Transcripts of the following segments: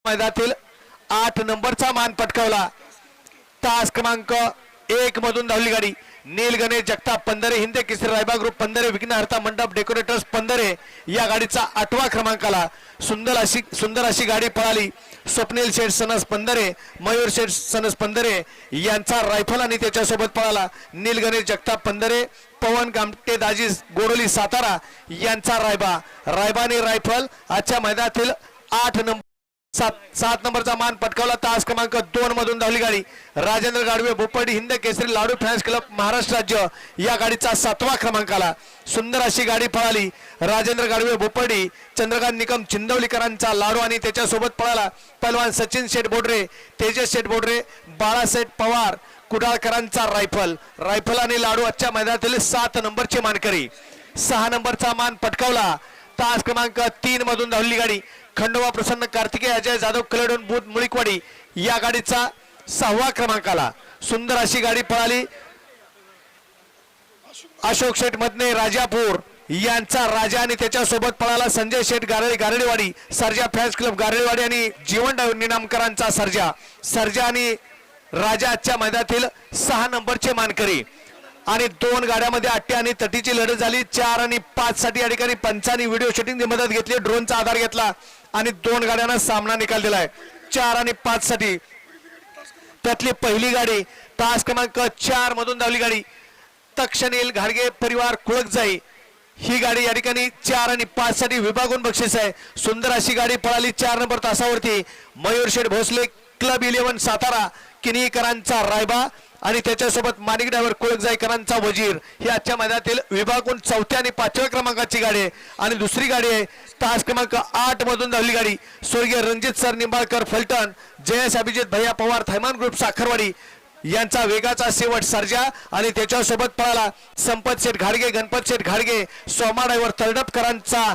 मैदानातील 8 नंबरचा मान पटकावला। तास क्रमांक 1 मधून धावली गाडी नील गणेश जगताप पंधरे हिंद केसरी रायबा ग्रुप पंधरे विघ्नहर्ता मंडप डेकोरेटर्स पंधरे या गाडीचा 8वा क्रमांकाला सुंदर अशी गाडी पळाली। स्वप्नील शेठ सनस पंधरे मयूर शेठ सनस पंधरे यांचा रायफल आणि त्याच्यासोबत पळाला नील गणेश जगताप पंधरे पवन गामटे दाजी गोरोली सातारा यांचा रायबा आणि रायफल आजच्या मैदानातील 8 नंबर 7 नंबरचा मान पटकावला। तास क्रमांक 2 मधून धावली गाडी राजेंद्र गाडवे भोपडी हिंद केसरी लाडू फॅन्स क्लब महाराष्ट्र राज्य या गाडीचा 7वा क्रमांकाला सुंदर अशी गाडी पळाली। राजेंद्र गाडवे भोपडी चंद्रकांत निकम चिंदवलीकरांचा लाडू आणि त्याच्यासोबत पळाला पहलवान सचिन शेठ बोडरे तेजस शेठ बोडरे बाळासाहेब पवार कुडाळकरांचा रायफल आणि लाडू आजच्या मैदानातील 7 नंबरचे मानकरी। 6 नंबरचा मान पटकावला। तास क्रमांक 3 मधून धावली गाडी खंडोबा प्रसन्न कार्तिकेय अजय जाधव कलेडोन बुध मुळीकवाडी या गाडीचा 6वा क्रमांकाला सुंदर अशी गाडी पळाली। अशोक शेठ मधने राजापूर यांचा राजा आणि त्याच्यासोबत पळाला संजय शेठ गारळेवाडी सर्जा फॅन्स क्लब गारळेवाडी आणि जीवन निनामकरांचा सर्जा आणि राजा आजच्या मैदानातील 6 नंबरचे मानकरी। आणि 2 गाड्यामध्ये अट्टी आणि तटीची लढत झाली। 4 आणि 5 साठी या ठिकाणी पंचांनी व्हिडिओ शूटिंग मदत घेतली ड्रोनचा आधार घेतला आणि 2 गाड्यांना सामना निकाल दिलाय 4 आणि 5 साठी। त्यातली पहिली गाडी तास क्रमांक 4 मधून धावली गाडी तक्षनील घाडगे परिवार कुळकजाई ही गाडी या ठिकाणी 4 आणि 5 साठी विभागून बक्षीस आहे। सुंदर अशी गाडी पळाली 4 नंबर तासावरती मयूर शेठ भोसले क्लब 11 सातारा किनीकरांचा रायबा आणि त्याच्यासोबत माणिक ड्रायव्हर कुळकजाईकरांचा वजीर ही आजच्या मैदानातील विभागून 4थ्या आणि 5व्या क्रमांकाची गाडी आहे। आणि दुसरी गाडी आहे तास क्रमांक 8 मधून धावली गाडी स्वर्गीय रणजित सर निंबाळकर फलटण जयेश अभिजित भैया पवार थैमान ग्रुप साखरवाडी यांचा वेगाचा शेवट सर्जा आणि त्याच्यासोबत पळाला संपत शेठ घाडगे गणपत शेठ घाडगे सोमा ड्रायव्हर तरडपकरांचा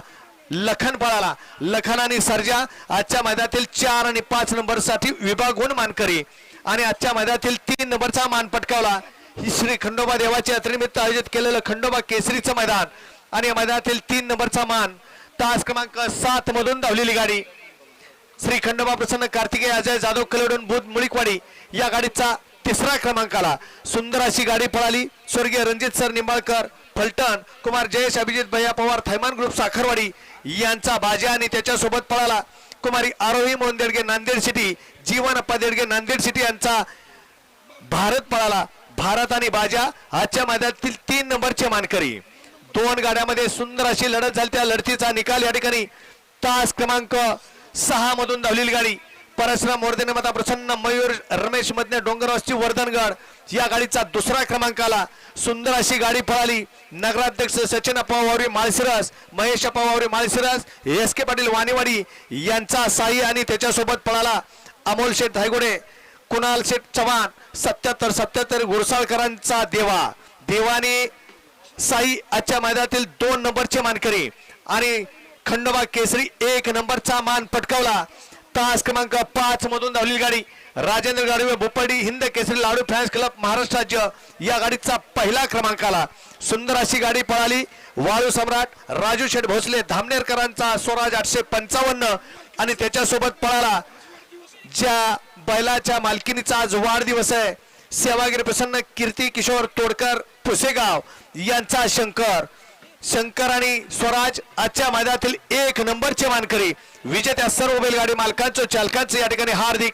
लखन पळाला लखन आणि सर्जा आजच्या मैदानातील 4 आणि 5 नंबर साठी विभागून मानकरी। आणि आजच्या मैदानातील 3 नंबरचा मान पटकावला ही श्री खंडोबा देवाच्या यात्रेनिमित्त आयोजित केलेलं खंडोबा केसरीचं मैदान आणि या मैदानातील 3 नंबरचा मान तास क्रमांक 7 मधून धावलेली गाडी श्री खंडोबा प्रसन्न कार्तिकेय अजय जाधव कलेडोन बुध मुळीकवाडी या गाडीचा 3रा क्रमांकाला सुंदर अशी गाडी पळाली। स्वर्गीय रणजित सर निंबाळकर फलटण कुमार जयेश अभिजित भैया पवार थैमान ग्रुप साखरवाडी यांचा बाजा आणि त्याच्यासोबत पळाला कुमारी आरोही मोहन देडगे नांदेड सिटी जीवन अप्पा देडगे नांदेड सिटी यांचा भारत पळाला भारत आणि बाजा आजच्या मैदानातील 3 नंबरचे मानकरी। 2 गाड्यामध्ये सुंदर अशी लढत झाली त्या लढतीचा निकाल या ठिकाणी तास क्रमांक 6 मधून धावलेली गाडी परशुराम मोर्देने मता प्रसन्न मयूर रमेश मधने डोंगरवासची वर्धनगड या गाडीचा 2रा क्रमांकाला सुंदर अशी गाडी पळाली। नगराध्यक्ष सचिन अप्पावावरे माळशिरस महेश अप्पावावरे माळशिरस एस के पाटील वाणीवाडी यांचा साई आणि त्याच्यासोबत पळाला अमोल शेठ धायगुडे कुणाल शेठ चव्हाण 77 घोरसाळकरांचा देवाने साई आजच्या मैदानातील 2 नंबरचे मानकरी। आणि खंडोबा केसरी 1 नंबरचा मान पटकावला। तास क्रमांक 5 मधून धावलेली गाडी राजेंद्र गाडवे भोपडी हिंद केसरी लाडू फॅन्स क्लब महाराष्ट्र राज्य या गाडीचा 1ला क्रमांकाला सुंदर अशी गाडी पळाली। वाळू सम्राट राजू शेठ भोसले धामनेरकरांचा स्वराज 855 आणि त्याच्यासोबत पळाला ज्या बैलाच्या मालकीनीचा आज वाढदिवस आहे सेवागिरी प्रसन्न कीर्ती किशोर तोडकर पुसेगाव यांचा शंकर आणि स्वराज आजच्या मैदानातील 1 नंबरचे मानकरी। विजेत्या सर्व बैलगाडी मालकांचं चालकांचं या ठिकाणी हार्दिक